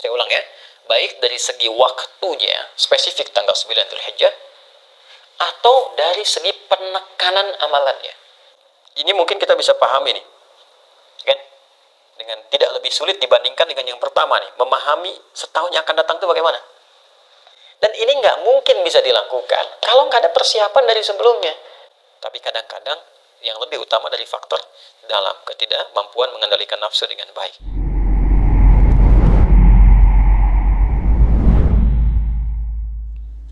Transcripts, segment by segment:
Saya ulang ya, baik dari segi waktunya, spesifik tanggal 9 Dzulhijjah, atau dari segi penekanan amalannya. Ini mungkin kita bisa pahami nih, kan? Dengan tidak lebih sulit dibandingkan dengan yang pertama nih, memahami setahun yang akan datang itu bagaimana. Dan ini nggak mungkin bisa dilakukan kalau nggak ada persiapan dari sebelumnya. Tapi kadang-kadang yang lebih utama dari faktor dalam ketidakmampuan mengendalikan nafsu dengan baik.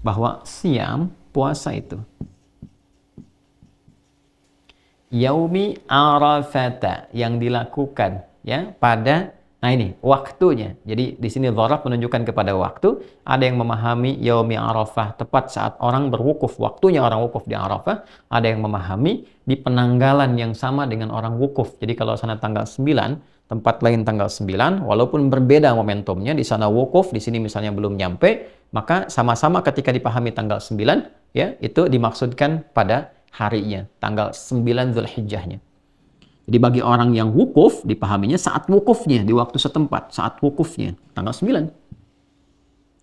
Bahwa siam, puasa itu yaumi arafata, yang dilakukan ya pada, nah ini waktunya. Jadi di sini dzaraf menunjukkan kepada waktu. Ada yang memahami yaumi arafah tepat saat orang berwukuf, waktunya orang wukuf di Arafah. Ada yang memahami di penanggalan yang sama dengan orang wukuf. Jadi kalau sana tanggal 9, tempat lain tanggal 9, walaupun berbeda momentumnya, di sana wukuf, di sini misalnya belum nyampe, maka sama-sama ketika dipahami tanggal 9, ya, itu dimaksudkan pada harinya, tanggal 9 Dzulhijjahnya. Jadi bagi orang yang wukuf, dipahaminya saat wukufnya, di waktu setempat, saat wukufnya, tanggal 9.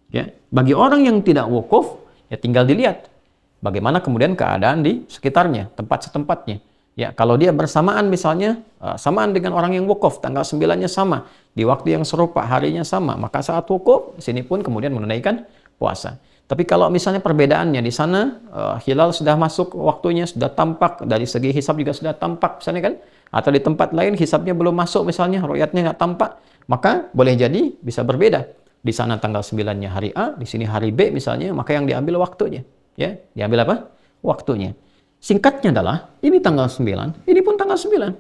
Ya, bagi orang yang tidak wukuf, ya tinggal dilihat bagaimana kemudian keadaan di sekitarnya, tempat setempatnya. Ya, kalau dia bersamaan misalnya, samaan dengan orang yang wukuf, tanggal 9-nya sama, di waktu yang serupa, harinya sama, maka saat wukuf, sini pun kemudian menunaikan puasa. Tapi kalau misalnya perbedaannya di sana, hilal sudah masuk waktunya, sudah tampak, dari segi hisab juga sudah tampak, misalnya kan, atau di tempat lain hisabnya belum masuk misalnya, ru'yatnya nggak tampak, maka boleh jadi bisa berbeda. Di sana tanggal 9-nya hari A, di sini hari B misalnya, maka yang diambil waktunya. Ya, diambil apa? Waktunya. Singkatnya adalah, ini tanggal 9, ini pun tanggal 9.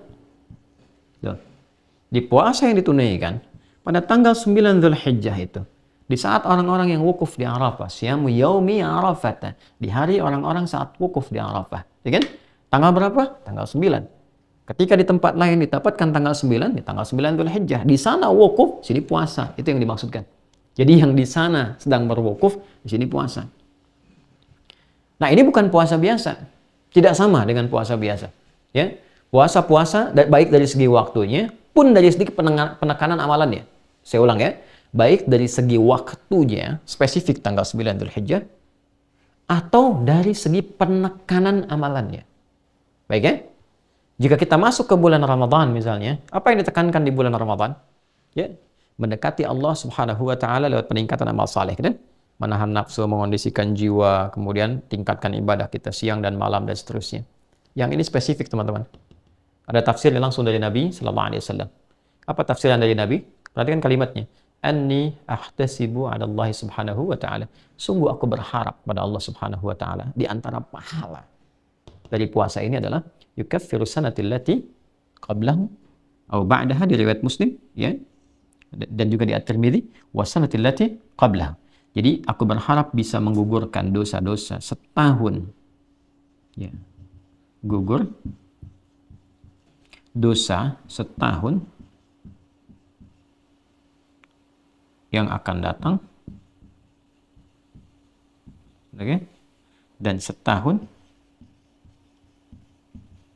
Di puasa yang ditunaikan, pada tanggal 9 Dzulhijjah itu, di saat orang-orang yang wukuf di Arafah, siyamu yaumi Arafah, di hari orang-orang saat wukuf di Arafah. Ya kan? Tanggal berapa? Tanggal 9. Ketika di tempat lain didapatkan tanggal 9, di tanggal 9 Dzulhijjah, di sana wukuf, sini puasa. Itu yang dimaksudkan. Jadi yang di sana sedang berwukuf, di sini puasa. Nah, ini bukan puasa biasa. Tidak sama dengan puasa biasa. Ya, puasa-puasa baik dari segi waktunya pun dari segi penekanan amalannya. Saya ulang ya, baik dari segi waktunya, spesifik tanggal 9 Dzulhijjah, atau dari segi penekanan amalannya. Baik ya? Jika kita masuk ke bulan Ramadan misalnya, apa yang ditekankan di bulan Ramadan? Ya, mendekati Allah Subhanahu wa taala lewat peningkatan amal saleh, kan? Menahan nafsu, mengondisikan jiwa, kemudian tingkatkan ibadah kita siang dan malam dan seterusnya. Yang ini spesifik, teman-teman. Ada tafsirnya langsung dari Nabi sallallahu alaihi wasallam. Apa tafsiran dari Nabi? Perhatikan kalimatnya. Anni ahtasibu 'ala Allah Subhanahu wa taala. Sungguh aku berharap pada Allah Subhanahu wa taala, di antara pahala dari puasa ini adalah yukaffiru sanati allati qablahu atau ba'daha, di riwayat Muslim ya, dan juga di At-Tirmidzi, wa sanati allati qablahu. Jadi aku berharap bisa menggugurkan dosa-dosa setahun, ya, gugur dosa setahun yang akan datang, oke, dan setahun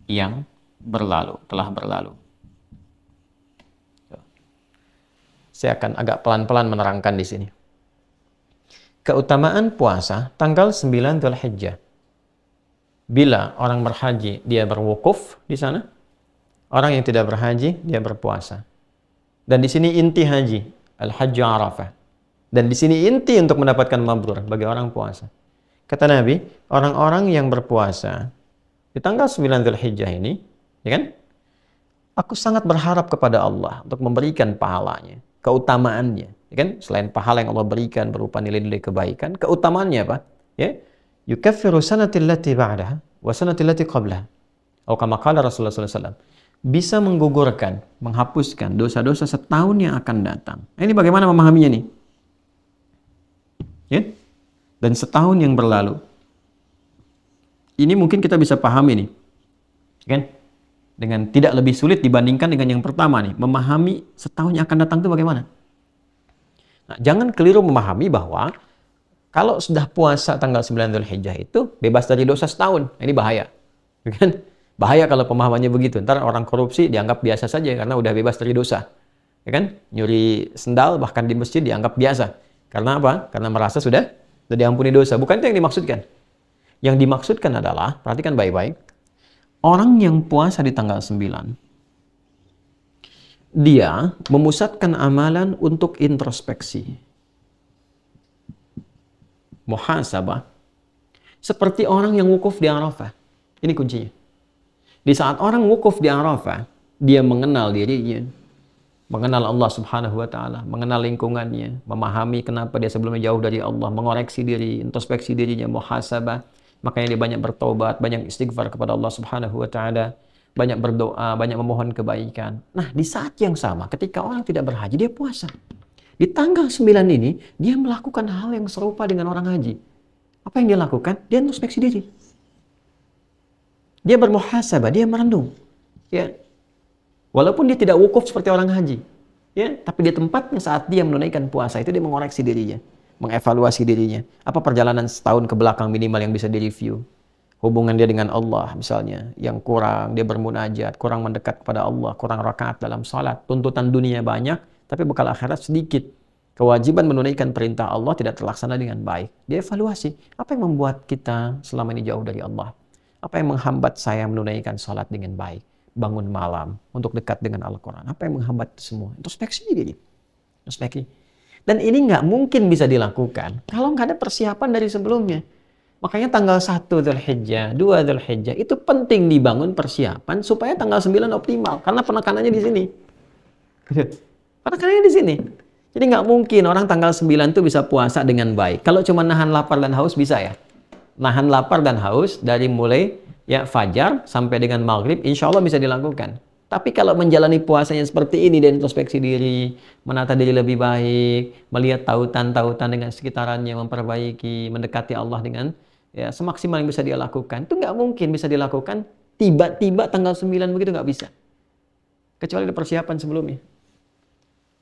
yang berlalu, telah berlalu. Saya akan agak pelan-pelan menerangkan di sini. Keutamaan puasa tanggal 9 Dzulhijjah. Bila orang berhaji, dia berwukuf di sana. Orang yang tidak berhaji, dia berpuasa. Dan di sini inti haji, al-hajju Arafah. Dan di sini inti untuk mendapatkan mabrur bagi orang puasa. Kata Nabi, orang-orang yang berpuasa di tanggal 9 Dzulhijjah ini, ya kan? Aku sangat berharap kepada Allah untuk memberikan pahalanya, keutamaannya, ya kan? Selain pahala yang Allah berikan berupa nilai-nilai kebaikan, keutamaannya apa? Ya, yukaffiru sanatil lati ba'daha wa sanatil lati qablaha. Atau kama qala Rasulullah sallallahu alaihi wasallam, bisa menggugurkan, menghapuskan dosa-dosa setahun yang akan datang. Ini bagaimana memahaminya nih? Ya? Dan setahun yang berlalu. Ini mungkin kita bisa pahami nih, kan? Dengan tidak lebih sulit dibandingkan dengan yang pertama nih, memahami setahun yang akan datang itu bagaimana. Nah, jangan keliru memahami bahwa kalau sudah puasa tanggal 9 Dzulhijjah itu bebas dari dosa setahun. Ini bahaya, kan? Bahaya kalau pemahamannya begitu. Ntar orang korupsi dianggap biasa saja karena udah bebas dari dosa. Ya kan? Nyuri sendal bahkan di masjid dianggap biasa. Karena apa? Karena merasa sudah diampuni dosa. Bukan itu yang dimaksudkan. Yang dimaksudkan adalah, perhatikan baik-baik, orang yang puasa di tanggal 9, dia memusatkan amalan untuk introspeksi, muhasabah, seperti orang yang wukuf di Arafah. Ini kuncinya. Di saat orang wukuf di Arafah, dia mengenal dirinya, mengenal Allah Subhanahu wa Ta'ala, mengenal lingkungannya, memahami kenapa dia sebelumnya jauh dari Allah, mengoreksi diri, introspeksi dirinya, muhasabah. Makanya dia banyak bertobat, banyak istighfar kepada Allah Subhanahu wa Ta'ala, banyak berdoa, banyak memohon kebaikan. Nah, di saat yang sama, ketika orang tidak berhaji, dia puasa. Di tanggal 9 ini, dia melakukan hal yang serupa dengan orang haji. Apa yang dia lakukan? Dia introspeksi diri. Dia bermuhasabah, dia merenung. Ya. Walaupun dia tidak wukuf seperti orang haji. Ya, tapi di tempatnya saat dia menunaikan puasa itu dia mengoreksi dirinya, mengevaluasi dirinya. Apa perjalanan setahun ke belakang minimal yang bisa direview? Hubungan dia dengan Allah misalnya yang kurang, dia bermunajat, kurang mendekat kepada Allah, kurang rakaat dalam salat, tuntutan dunia banyak, tapi bekal akhirat sedikit. Kewajiban menunaikan perintah Allah tidak terlaksana dengan baik. Dia evaluasi, apa yang membuat kita selama ini jauh dari Allah? Apa yang menghambat saya menunaikan salat dengan baik? Bangun malam untuk dekat dengan Al-Quran. Apa yang menghambat itu semua? Introspeksi diri. Introspeksi. Dan ini nggak mungkin bisa dilakukan kalau nggak ada persiapan dari sebelumnya. Makanya tanggal 1 Dzulhijjah, 2 Dzulhijjah itu penting dibangun persiapan supaya tanggal 9 optimal. Karena penekanannya di sini. Penekanannya di sini. Jadi nggak mungkin orang tanggal 9 itu bisa puasa dengan baik. Kalau cuma nahan lapar dan haus bisa ya. Nahan lapar dan haus dari mulai ya fajar sampai dengan maghrib, insya Allah bisa dilakukan. Tapi kalau menjalani puasanya seperti ini dan introspeksi diri, menata diri lebih baik, melihat tautan-tautan dengan sekitarannya, memperbaiki, mendekati Allah dengan ya semaksimal yang bisa dia lakukan, itu nggak mungkin bisa dilakukan tiba-tiba tanggal 9 begitu, nggak bisa. Kecuali ada persiapan sebelumnya.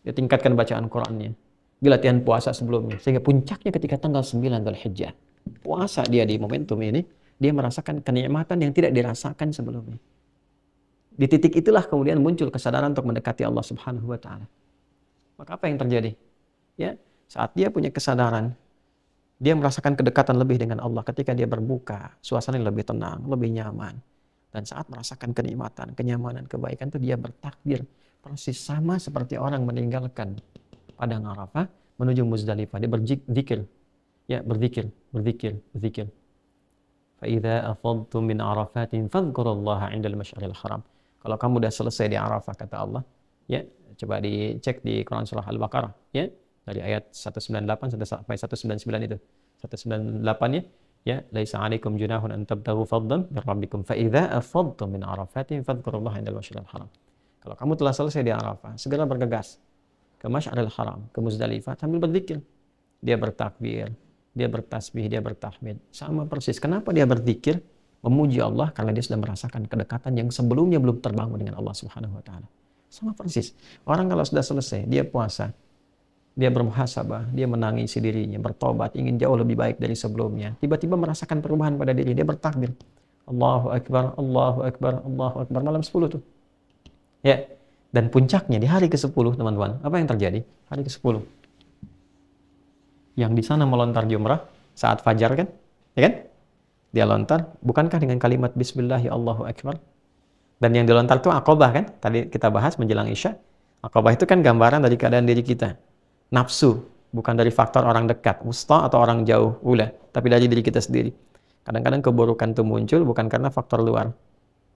Dia tingkatkan bacaan Qur'annya, dia latihan puasa sebelumnya, sehingga puncaknya ketika tanggal 9 Dzulhijjah, puasa dia di momentum ini, dia merasakan kenikmatan yang tidak dirasakan sebelumnya. Di titik itulah kemudian muncul kesadaran untuk mendekati Allah Subhanahu wa Ta'ala. Maka apa yang terjadi? Ya, saat dia punya kesadaran, dia merasakan kedekatan lebih dengan Allah ketika dia berbuka, suasana lebih tenang, lebih nyaman. Dan saat merasakan kenikmatan, kenyamanan, kebaikan itu dia bertakbir persis sama seperti orang meninggalkan padang Arafah menuju Muzdalifah. Dia berzikir. Ya, berzikir. Fa idza afadtum min Arafatin fadhkurullaha 'indal masy'aril haram. Kalau kamu udah selesai di Arafah, kata Allah, ya, coba dicek di Quran surah Al-Baqarah, ya, dari ayat 198 sampai 199 itu. 198 ya, laisa 'alaikum junahun an tabtaghu fadlan min rabbikum fa idza afadtum min Arafatin fadhkurullaha 'indal masy'aril haram. Kalau kamu telah selesai di Arafah, segera bergegas ke Masy'aril Haram, ke Muzdalifah sambil berzikir. Dia bertakbir, dia bertasbih, dia bertahmid. Sama persis. Kenapa dia berzikir? Memuji Allah karena dia sudah merasakan kedekatan yang sebelumnya belum terbangun dengan Allah Subhanahu wa Ta'ala. Sama persis. Orang kalau sudah selesai, dia puasa, dia bermuhasabah, dia menangisi dirinya, bertobat, ingin jauh lebih baik dari sebelumnya. Tiba-tiba merasakan perubahan pada diri, dia bertakbir. Allahu Akbar, Allahu Akbar, Allahu Akbar. Malam 10 tuh. Ya. Dan puncaknya di hari ke-10, teman-teman. Apa yang terjadi? Hari ke-10. Yang di sana melontar jumrah saat fajar kan? Ya kan? Dia lontar, bukankah dengan kalimat Bismillah ya Allahu Akbar? Dan yang dilontar itu Aqabah kan? Tadi kita bahas menjelang Isya. Aqabah itu kan gambaran dari keadaan diri kita. Nafsu, bukan dari faktor orang dekat, wusta atau orang jauh, ula, tapi dari diri kita sendiri. Kadang-kadang keburukan itu muncul bukan karena faktor luar,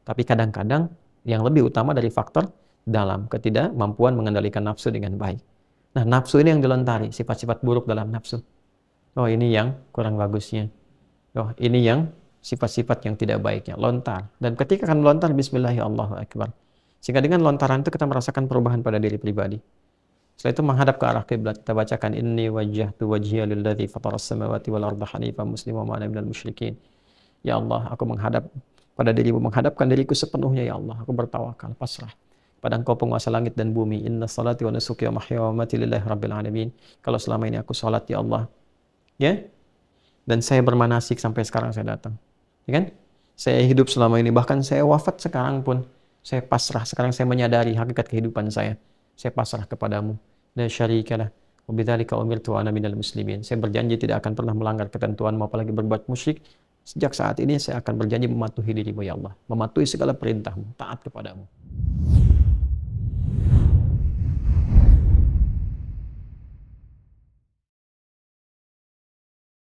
tapi kadang-kadang yang lebih utama dari faktor dalam, ketidakmampuan mengendalikan nafsu dengan baik. Nah, nafsu ini yang dilontari, sifat-sifat buruk dalam nafsu. Oh, ini yang kurang bagusnya. Oh, ini yang sifat-sifat yang tidak baiknya, lontar. Dan ketika akan melontar, Bismillahirrahmanirrahim. Sehingga dengan lontaran itu kita merasakan perubahan pada diri pribadi. Setelah itu menghadap ke arah kiblat, kita bacakan Inni wajjahtu wajhiya lilladzi fataras samawati wal arda hanifan musliman wa ana minal musyrikin. Ya Allah, aku menghadap pada dirimu, menghadapkan diriku sepenuhnya ya Allah. Aku bertawakal, pasrah pada Engkau penguasa langit dan bumi. Inna salati wa nusuki wa mahya wa mamati lillahi rabbil alamin. Kalau selama ini aku salat ya Allah, ya, dan saya bermanasik sampai sekarang saya datang, ya kan? Saya hidup selama ini, bahkan saya wafat sekarang pun saya pasrah. Sekarang saya menyadari hakikat kehidupan saya. saya pasrah kepadamu. La syarikalah. Wa bidzalika umirtu wa ana minal muslimin. Saya berjanji tidak akan pernah melanggar ketentuanmu, apalagi berbuat musyrik. Sejak saat ini saya akan berjanji mematuhi dirimu ya Allah, mematuhi segala perintahmu, taat kepadamu.